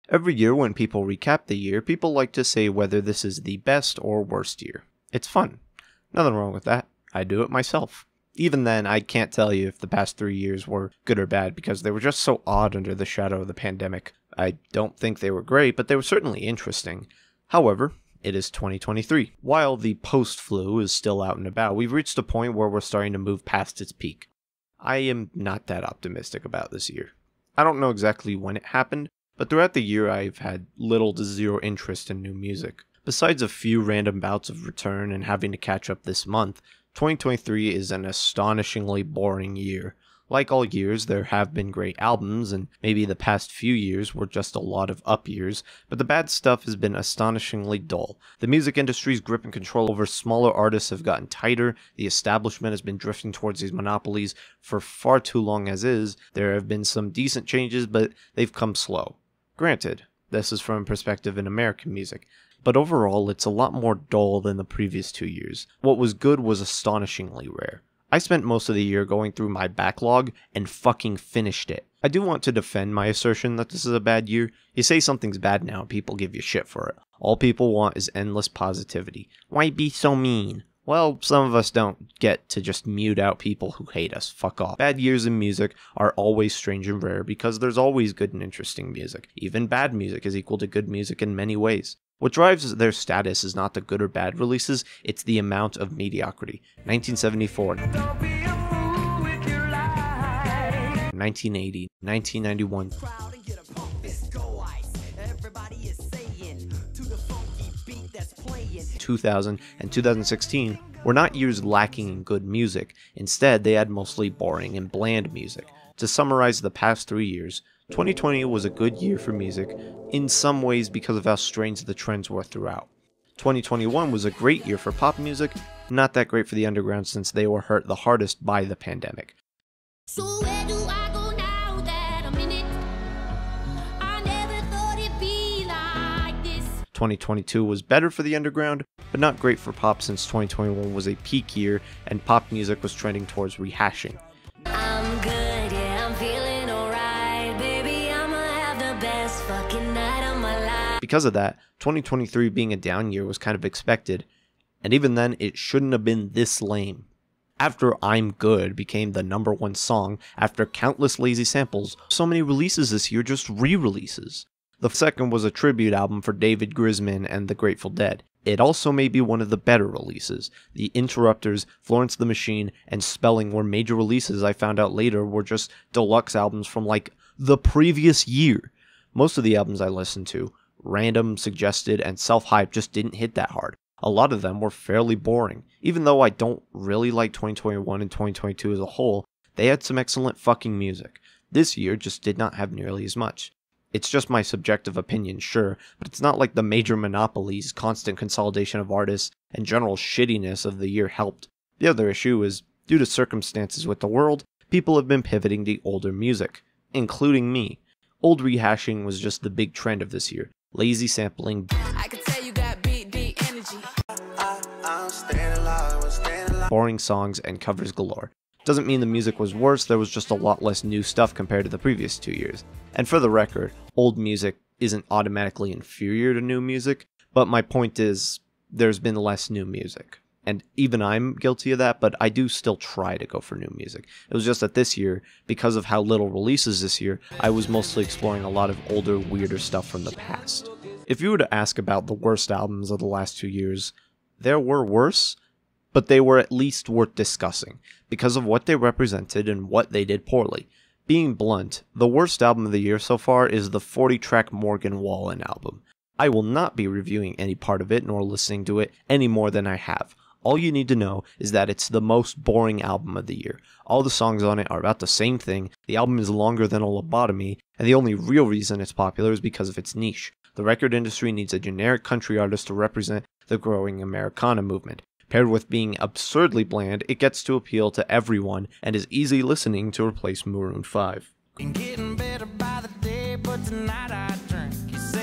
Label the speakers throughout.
Speaker 1: Every year when people recap the year, people like to say whether this is the best or worst year. It's fun. Nothing wrong with that. I do it myself. Even then, I can't tell you if the past 3 years were good or bad because they were just so odd under the shadow of the pandemic. I don't think they were great, but they were certainly interesting. However, it is 2023. While the post-flu is still out and about, we've reached a point where we're starting to move past its peak. I am not that optimistic about this year. I don't know exactly when it happened, but throughout the year I've had little to zero interest in new music. Besides a few random bouts of return and having to catch up this month, 2023 is an astonishingly boring year. Like all years, there have been great albums, and maybe the past few years were just a lot of up years, but the bad stuff has been astonishingly dull. The music industry's grip and control over smaller artists have gotten tighter, the establishment has been drifting towards these monopolies for far too long as is. There have been some decent changes, but they've come slow. Granted, this is from a perspective in American music, but overall it's a lot more dull than the previous 2 years. What was good was astonishingly rare. I spent most of the year going through my backlog and fucking finished it. I do want to defend my assertion that this is a bad year. You say something's bad now and people give you shit for it. All people want is endless positivity. Why be so mean? Well, some of us don't get to just mute out people who hate us. Fuck off. Bad years in music are always strange and rare because there's always good and interesting music. Even bad music is equal to good music in many ways. What drives their status is not the good or bad releases, it's the amount of mediocrity. 1974, 1980, 1991, 2000, and 2016 were not years lacking in good music. Instead, they had mostly boring and bland music. To summarize the past 3 years, 2020 was a good year for music, in some ways because of how strange the trends were throughout. 2021 was a great year for pop music, not that great for the underground since they were hurt the hardest by the pandemic. So where do I go now that I'm in it? I never thought it'd be like this. 2022 was better for the underground, but not great for pop since 2021 was a peak year and pop music was trending towards rehashing. I'm good, yeah, I'm feeling alright, baby, I'ma have the best fucking night of my life. Because of that, 2023 being a down year was kind of expected, and even then, it shouldn't have been this lame. After I'm Good became the #1 song, after countless lazy samples, so many releases this year just re-releases. The second was a tribute album for David Grisman and the Grateful Dead. It also may be one of the better releases. The Interrupters, Florence the Machine, and Spelling were major releases I found out later were just deluxe albums from like the previous year. Most of the albums I listened to, Random, Suggested, and Self-Hype just didn't hit that hard. A lot of them were fairly boring. Even though I don't really like 2021 and 2022 as a whole, they had some excellent fucking music. This year just did not have nearly as much. It's just my subjective opinion, sure, but it's not like the major monopolies, constant consolidation of artists, and general shittiness of the year helped. The other issue is, due to circumstances with the world, people have been pivoting to older music, including me. Old rehashing was just the big trend of this year. Lazy sampling, I could tell you got beat energy. Boring songs, and covers galore. Doesn't mean the music was worse, there was just a lot less new stuff compared to the previous 2 years. And for the record, old music isn't automatically inferior to new music, but my point is, there's been less new music. And even I'm guilty of that, but I do still try to go for new music. It was just that this year, because of how little releases this year, I was mostly exploring a lot of older, weirder stuff from the past. If you were to ask about the worst albums of the last 2 years, there were worse, but they were at least worth discussing, because of what they represented and what they did poorly. Being blunt, the worst album of the year so far is the 40-track Morgan Wallen album. I will not be reviewing any part of it nor listening to it any more than I have. All you need to know is that it's the most boring album of the year. All the songs on it are about the same thing, the album is longer than a lobotomy, and the only real reason it's popular is because of its niche. The record industry needs a generic country artist to represent the growing Americana movement. Paired with being absurdly bland, it gets to appeal to everyone and is easy listening to replace Maroon 5.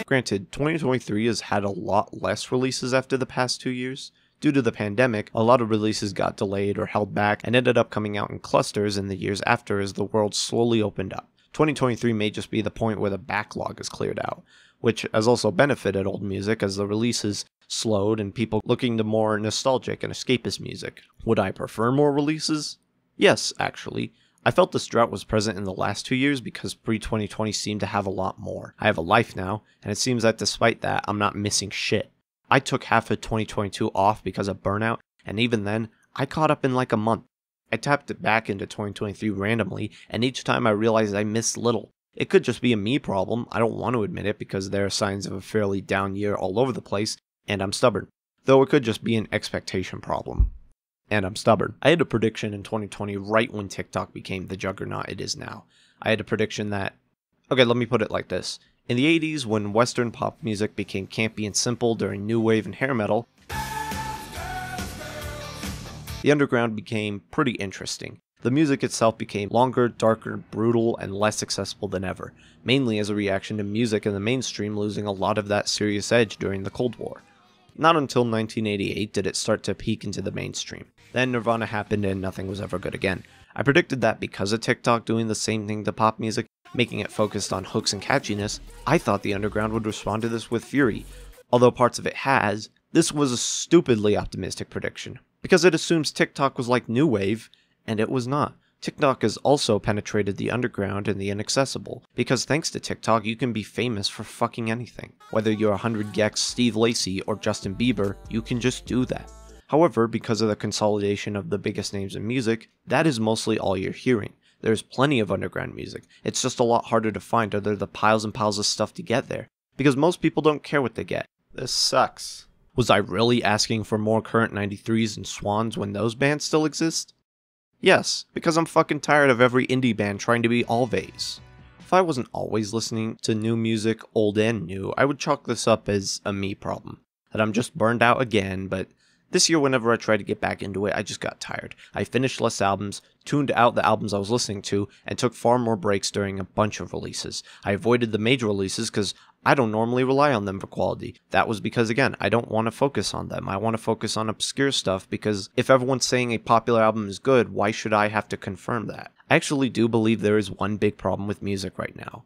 Speaker 1: Granted, 2023 has had a lot less releases after the past 2 years. Due to the pandemic, a lot of releases got delayed or held back and ended up coming out in clusters in the years after as the world slowly opened up. 2023 may just be the point where the backlog is cleared out. which has also benefited old music as the releases slowed and people looking to more nostalgic and escapist music. Would I prefer more releases? Yes, actually. I felt this drought was present in the last 2 years because pre-2020 seemed to have a lot more. I have a life now, and it seems that despite that, I'm not missing shit. I took half of 2022 off because of burnout, and even then, I caught up in like a month. I tapped it back into 2023 randomly, and each time I realized I missed little. It could just be a me problem, I don't want to admit it because there are signs of a fairly down year all over the place, and I'm stubborn. Though it could just be an expectation problem. And I'm stubborn. I had a prediction in 2020 right when TikTok became the juggernaut it is now. I had a prediction that... Okay, let me put it like this. In the 80s, when Western pop music became campy and simple during new wave and hair metal, the underground became pretty interesting. The music itself became longer, darker, brutal, and less accessible than ever, mainly as a reaction to music in the mainstream losing a lot of that serious edge during the Cold War. Not until 1988 did it start to peek into the mainstream. Then Nirvana happened and nothing was ever good again. I predicted that because of TikTok doing the same thing to pop music, making it focused on hooks and catchiness, I thought the underground would respond to this with fury. Although parts of it has, this was a stupidly optimistic prediction, because it assumes TikTok was like New Wave, and it was not. TikTok has also penetrated the underground and the inaccessible, because thanks to TikTok you can be famous for fucking anything. Whether you're 100 gex Steve Lacy or Justin Bieber, you can just do that. However, because of the consolidation of the biggest names in music, that is mostly all you're hearing. There's plenty of underground music, it's just a lot harder to find or there are the piles and piles of stuff to get there, because most people don't care what they get. This sucks. Was I really asking for more current 93s and Swans when those bands still exist? Yes, because I'm fucking tired of every indie band trying to be always. If I wasn't always listening to new music, old and new, I would chalk this up as a me problem. That I'm just burned out again, but this year whenever I tried to get back into it, I just got tired. I finished less albums, tuned out the albums I was listening to, and took far more breaks during a bunch of releases. I avoided the major releases because I don't normally rely on them for quality. That was because, again, I don't want to focus on them. I want to focus on obscure stuff because if everyone's saying a popular album is good, why should I have to confirm that? I actually do believe there is one big problem with music right now.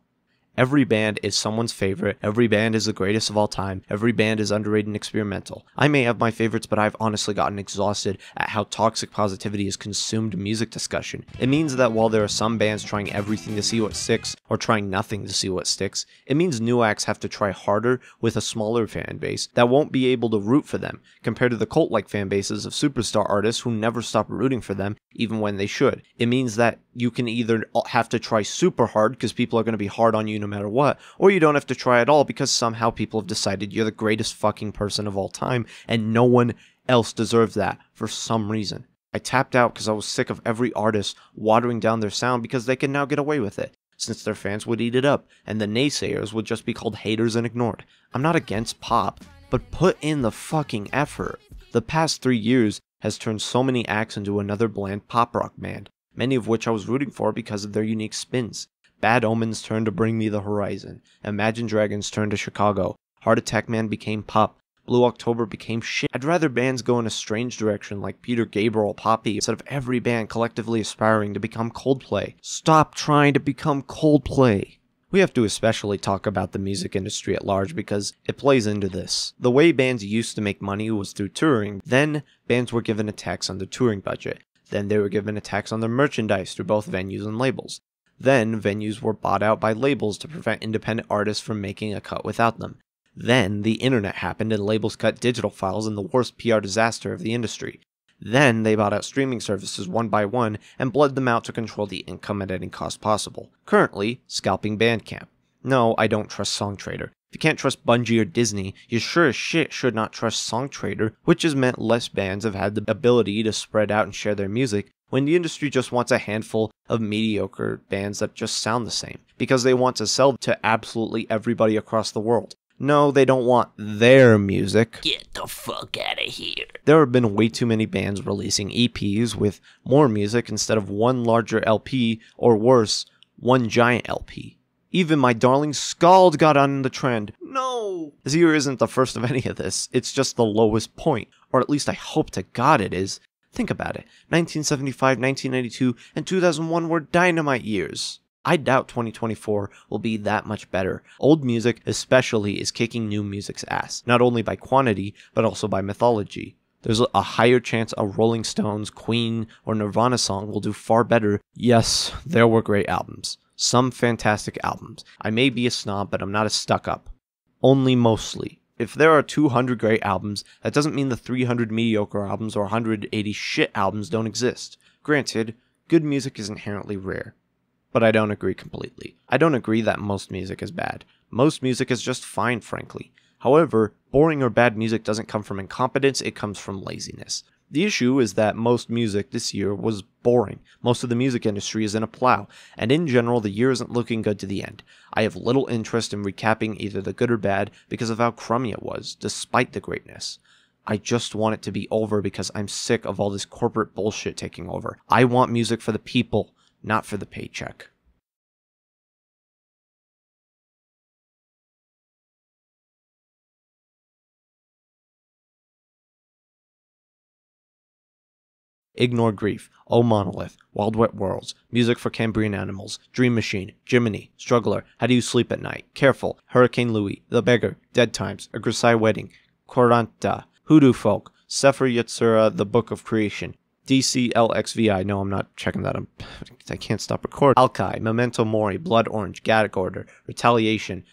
Speaker 1: Every band is someone's favorite, every band is the greatest of all time, every band is underrated and experimental. I may have my favorites, but I've honestly gotten exhausted at how toxic positivity has consumed music discussion. It means that while there are some bands trying everything to see what sticks, or trying nothing to see what sticks, it means new acts have to try harder with a smaller fan base that won't be able to root for them, compared to the cult-like fan bases of superstar artists who never stop rooting for them, even when they should. It means that you can either have to try super hard because people are going to be hard on you no matter what, or you don't have to try at all because somehow people have decided you're the greatest fucking person of all time and no one else deserves that for some reason. I tapped out because I was sick of every artist watering down their sound because they can now get away with it, since their fans would eat it up and the naysayers would just be called haters and ignored. I'm not against pop, but put in the fucking effort. The past 3 years has turned so many acts into another bland pop rock band, many of which I was rooting for because of their unique spins. Bad Omens turned to Bring Me the Horizon, Imagine Dragons turned to Chicago, Heart Attack Man became pop, Blue October became shit. I'd rather bands go in a strange direction like Peter Gabriel Poppy instead of every band collectively aspiring to become Coldplay. Stop trying to become Coldplay. We have to especially talk about the music industry at large because it plays into this. The way bands used to make money was through touring, then bands were given a tax on their touring budget. Then they were given a tax on their merchandise through both venues and labels. Then venues were bought out by labels to prevent independent artists from making a cut without them. Then the internet happened and labels cut digital files in the worst PR disaster of the industry. Then they bought out streaming services one by one and bled them out to control the income at any cost possible. Currently, scalping Bandcamp. No, I don't trust Songtradr. If you can't trust Bungie or Disney, you sure as shit should not trust Songtradr, which has meant less bands have had the ability to spread out and share their music, when the industry just wants a handful of mediocre bands that just sound the same, because they want to sell to absolutely everybody across the world. No, they don't want their music. Get the fuck out of here. There have been way too many bands releasing EPs with more music instead of one larger LP, or worse, one giant LP. Even My Darling Scald got on the trend. No! This year isn't the first of any of this, it's just the lowest point, or at least I hope to God it is. Think about it, 1975, 1992, and 2001 were dynamite years. I doubt 2024 will be that much better. Old music especially is kicking new music's ass, not only by quantity, but also by mythology. There's a higher chance a Rolling Stones, Queen, or Nirvana song will do far better. Yes, there were great albums. Some fantastic albums. I may be a snob, but I'm not a stuck-up. Only mostly. If there are 200 great albums, that doesn't mean the 300 mediocre albums or 180 shit albums don't exist. Granted, good music is inherently rare. But I don't agree completely. I don't agree that most music is bad. Most music is just fine, frankly. However, boring or bad music doesn't come from incompetence, it comes from laziness. The issue is that most music this year was boring. Most of the music industry is in a plow, and in general the year isn't looking good to the end. I have little interest in recapping either the good or bad because of how crummy it was, despite the greatness. I just want it to be over because I'm sick of all this corporate bullshit taking over. I want music for the people, not for the paycheck. Ignore Grief, Oh Monolith, Wild Wet Worlds, Music for Cambrian Animals, Dream Machine, Jiminy, Struggler, How Do You Sleep at Night, Careful, Hurricane Louie, The Beggar, Dead Times, A Grisai Wedding, Koranta, Hoodoo Folk, Sefer Yetzirah, The Book of Creation, DCLXVI, no, I'm not checking that, I can't stop recording. Alkai, Memento Mori, Blood Orange, Gaddock Order, Retaliation,